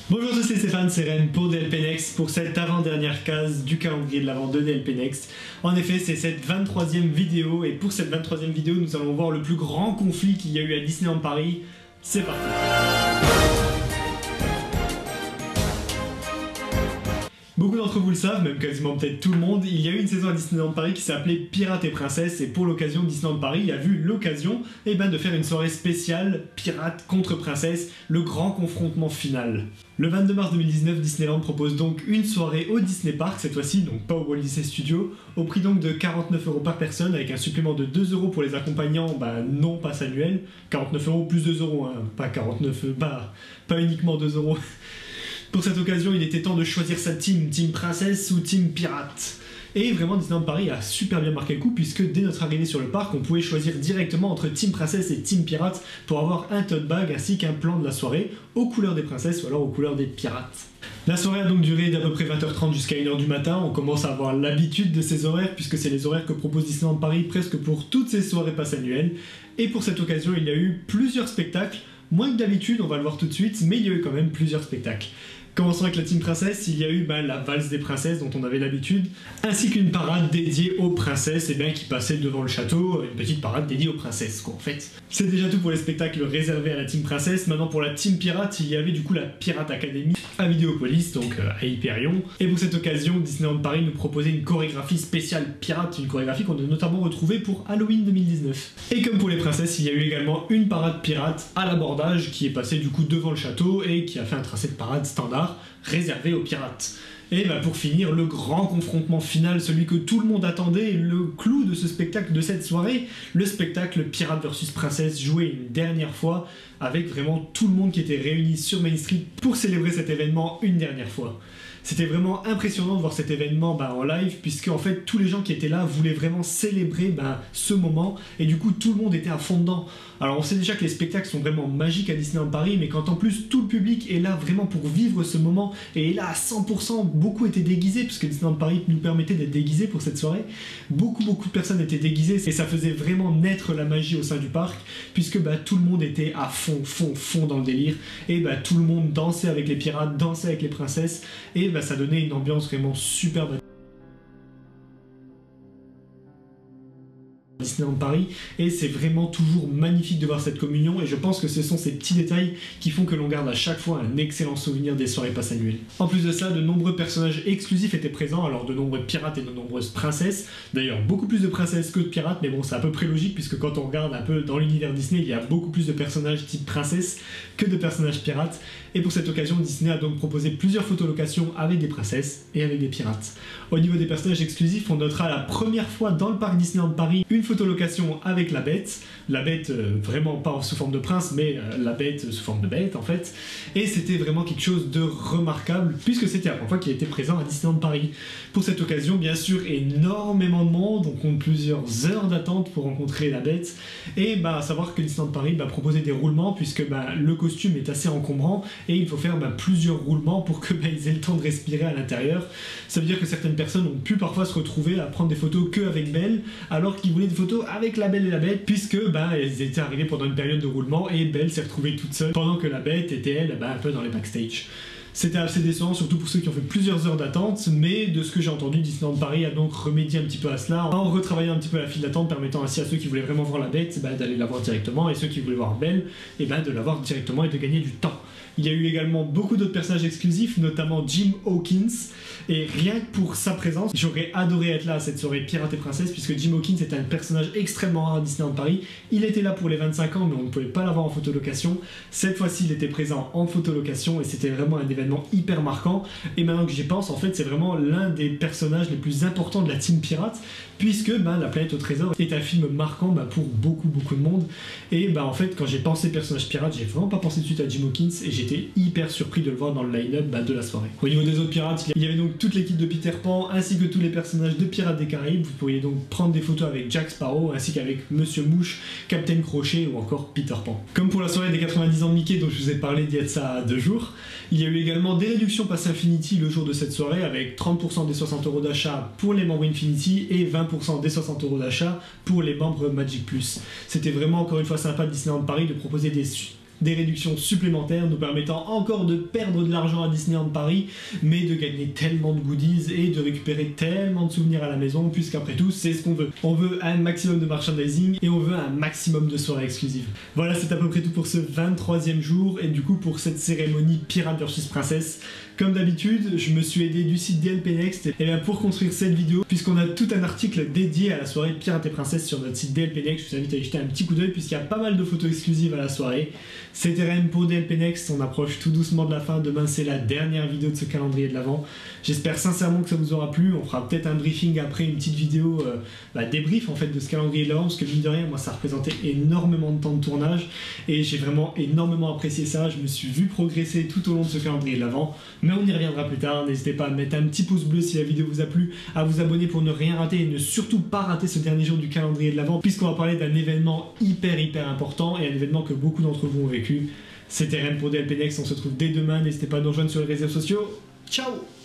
Bonjour à tous, c'est Stéphane, c'est Ren pour DLP Next pour cette avant-dernière case du calendrier de l'avant de DLP Next. En effet, c'est cette 23e vidéo et pour cette 23e vidéo, nous allons voir le plus grand conflit qu'il y a eu à Disneyland Paris. C'est parti. Beaucoup d'entre vous le savent, même quasiment peut-être tout le monde, il y a eu une saison à Disneyland Paris qui s'appelait Pirates et Princesses et pour l'occasion, Disneyland Paris a vu l'occasion de faire une soirée spéciale Pirates contre Princesses, le grand confrontement final. Le 22 mars 2019, Disneyland propose donc une soirée au Disney Park, cette fois-ci, donc pas au Walt Disney Studios, au prix donc de 49 € par personne avec un supplément de 2 € pour les accompagnants non pass annuel, 49 € plus 2 €, hein, pas 49, pas uniquement 2 €. Pour cette occasion, il était temps de choisir sa team princesse ou team pirate. Et vraiment, Disneyland Paris a super bien marqué le coup puisque dès notre arrivée sur le parc, on pouvait choisir directement entre team princesse et team pirate pour avoir un tote bag ainsi qu'un plan de la soirée aux couleurs des princesses ou alors aux couleurs des pirates. La soirée a donc duré d'à peu près 20h30 jusqu'à 1h du matin. On commence à avoir l'habitude de ces horaires puisque c'est les horaires que propose Disneyland Paris presque pour toutes ces soirées pass annuelles. Et pour cette occasion, il y a eu plusieurs spectacles. Moins que d'habitude, on va le voir tout de suite, mais il y a eu quand même plusieurs spectacles. Commençons avec la team princesse, il y a eu la valse des princesses dont on avait l'habitude, ainsi qu'une parade dédiée aux princesses qui passait devant le château, une petite parade dédiée aux princesses quoi en fait. C'est déjà tout pour les spectacles réservés à la team princesse. Maintenant pour la team pirate, il y avait du coup la Pirate Academy à Vidéopolis, donc à Hyperion. Et pour cette occasion, Disneyland Paris nous proposait une chorégraphie spéciale pirate, une chorégraphie qu'on a notamment retrouvée pour Halloween 2019. Et comme pour les princesses, il y a eu également une parade pirate à l'abordage qui est passée du coup devant le château et qui a fait un tracé de parade standard réservé aux pirates. Et pour finir, le grand confrontement final, celui que tout le monde attendait, le clou de ce spectacle, de cette soirée, le spectacle Pirate vs Princesse joué une dernière fois avec vraiment tout le monde qui était réuni sur Main Street pour célébrer cet événement une dernière fois. C'était vraiment impressionnant de voir cet événement en live puisque en fait tous les gens qui étaient là voulaient vraiment célébrer ce moment et du coup tout le monde était à fond dedans. Alors on sait déjà que les spectacles sont vraiment magiques à Disneyland Paris, mais quand en plus tout le public est là vraiment pour vivre ce moment et est là à 100%, beaucoup étaient déguisés puisque Disneyland Paris nous permettait d'être déguisés pour cette soirée. Beaucoup de personnes étaient déguisées et ça faisait vraiment naître la magie au sein du parc puisque tout le monde était à fond dans le délire et tout le monde dansait avec les pirates, dansait avec les princesses et ça donnait une ambiance vraiment superbe à Disneyland Paris et c'est vraiment toujours magnifique de voir cette communion et je pense que ce sont ces petits détails qui font que l'on garde à chaque fois un excellent souvenir des soirées pass annuelles. En plus de ça, de nombreux personnages exclusifs étaient présents, alors de nombreux pirates et de nombreuses princesses, d'ailleurs beaucoup plus de princesses que de pirates, mais bon c'est à peu près logique puisque quand on regarde un peu dans l'univers Disney, il y a beaucoup plus de personnages type princesse que de personnages pirates et pour cette occasion Disney a donc proposé plusieurs photolocations avec des princesses et avec des pirates. Au niveau des personnages exclusifs, on notera la première fois dans le parc Disneyland Paris une photolocation avec la bête vraiment pas sous forme de prince mais la bête sous forme de bête en fait, et c'était vraiment quelque chose de remarquable puisque c'était la première fois qu'il était présent à Disneyland Paris. Pour cette occasion bien sûr énormément de monde, on compte plusieurs heures d'attente pour rencontrer la bête et à savoir que Disneyland Paris proposait des roulements puisque le costume est assez encombrant et il faut faire plusieurs roulements pour que ils aient le temps de respirer à l'intérieur. Ça veut dire que certaines personnes ont pu parfois se retrouver à prendre des photos que avec Belle alors qu'ils voulaient des photos avec la Belle et la Bête puisque elles étaient arrivées pendant une période de roulement et Belle s'est retrouvée toute seule pendant que la Bête était elle un peu dans les backstage. C'était assez décevant, surtout pour ceux qui ont fait plusieurs heures d'attente, mais de ce que j'ai entendu, Disneyland Paris a donc remédié un petit peu à cela en retravaillant un petit peu la file d'attente, permettant ainsi à ceux qui voulaient vraiment voir la bête d'aller la voir directement, et ceux qui voulaient voir Belle de la voir directement et de gagner du temps. Il y a eu également beaucoup d'autres personnages exclusifs, notamment Jim Hawkins, et rien que pour sa présence, j'aurais adoré être là à cette soirée Pirates et Princesses, puisque Jim Hawkins est un personnage extrêmement rare à Disneyland Paris. Il était là pour les 25 ans, mais on ne pouvait pas l'avoir en photolocation. Cette fois-ci, il était présent en photolocation, et c'était vraiment un événement hyper marquant. Et maintenant que j'y pense, en fait, c'est vraiment l'un des personnages les plus importants de la team pirate, puisque La Planète au Trésor est un film marquant pour beaucoup de monde. Et en fait, quand j'ai pensé personnage pirate, j'ai vraiment pas pensé tout de suite à Jim Hawkins, et j'étais hyper surpris de le voir dans le line-up de la soirée. Au niveau des autres pirates, il y avait donc toute l'équipe de Peter Pan ainsi que tous les personnages de Pirates des Caraïbes. Vous pourriez donc prendre des photos avec Jack Sparrow ainsi qu'avec Monsieur Mouche, Captain Crochet ou encore Peter Pan. Comme pour la soirée des 90 ans de Mickey dont je vous ai parlé d'il y a de ça 2 jours, il y a eu également des réductions Pass Infinity le jour de cette soirée avec 30% des 60 € d'achat pour les membres Infinity et 20% des 60 € d'achat pour les membres Magic Plus. C'était vraiment encore une fois sympa de Disneyland Paris de proposer des des réductions supplémentaires nous permettant encore de perdre de l'argent à Disneyland Paris, mais de gagner tellement de goodies et de récupérer tellement de souvenirs à la maison, puisqu'après tout, c'est ce qu'on veut. On veut un maximum de merchandising et on veut un maximum de soirées exclusives. Voilà, c'est à peu près tout pour ce 23e jour et du coup pour cette cérémonie Pirate vs Princess. Comme d'habitude, je me suis aidé du site DLP Next et bien pour construire cette vidéo, puisqu'on a tout un article dédié à la soirée Pirate et Princesse sur notre site DLP Next, je vous invite à y jeter un petit coup d'œil puisqu'il y a pas mal de photos exclusives à la soirée. C'était Ren pour DLP Next, on approche tout doucement de la fin, demain c'est la dernière vidéo de ce calendrier de l'Avent. J'espère sincèrement que ça vous aura plu, on fera peut-être un briefing après, une petite vidéo débrief en fait de ce calendrier de l'Avent, parce que mine de rien, moi ça représentait énormément de temps de tournage et j'ai vraiment énormément apprécié ça, je me suis vu progresser tout au long de ce calendrier de l'Avent, mais on y reviendra plus tard. N'hésitez pas à mettre un petit pouce bleu si la vidéo vous a plu, à vous abonner pour ne rien rater et ne surtout pas rater ce dernier jour du calendrier de l'Avent, puisqu'on va parler d'un événement hyper important et un événement que beaucoup d'entre vous ont vécu. C'était Ren pour DLP Next, on se retrouve dès demain, n'hésitez pas à nous rejoindre sur les réseaux sociaux. Ciao!